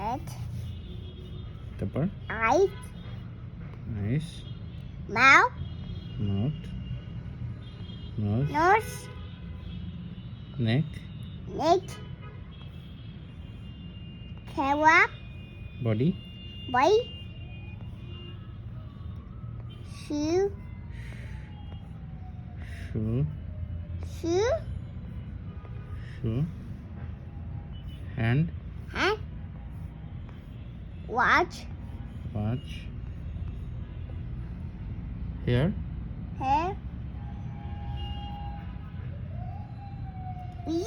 head, তারপর eyes, eyes, mouth, mouth, nose, nose, neck, neck, tail, body, body, shoe, shoe, shoe, shoe, hand, hand, watch, watch, hair, hair.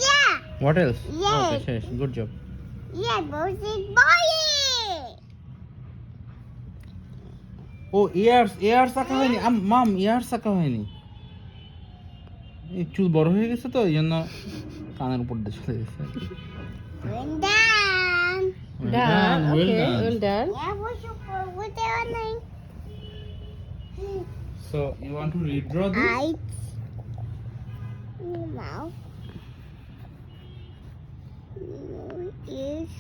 Yeah, what else? Yes. Okay, শেষ, good job. yeah, those is body. ও ears আঁকা হয়নি মাম, years আঁকা হয়নি, এই চুল বড় হয়ে গেছে তো এই জন্য কানের উপর দিয়ে চলে গেছে আর কি। Well done. Done, well Okay, done. well done. Yeah, what's your name? So you want to redraw this? Eyes, mouth, ears,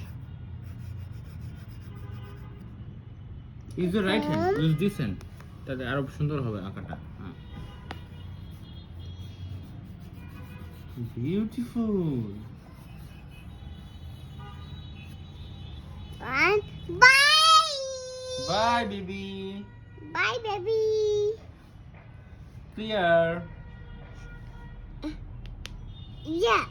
Use your right hand. Use this hand. তাহলে আরো সুন্দর হবে আঁকাটা। হ্যাঁ। Beautiful. and bye. Bye, baby. Bye, baby. Clear. Yeah.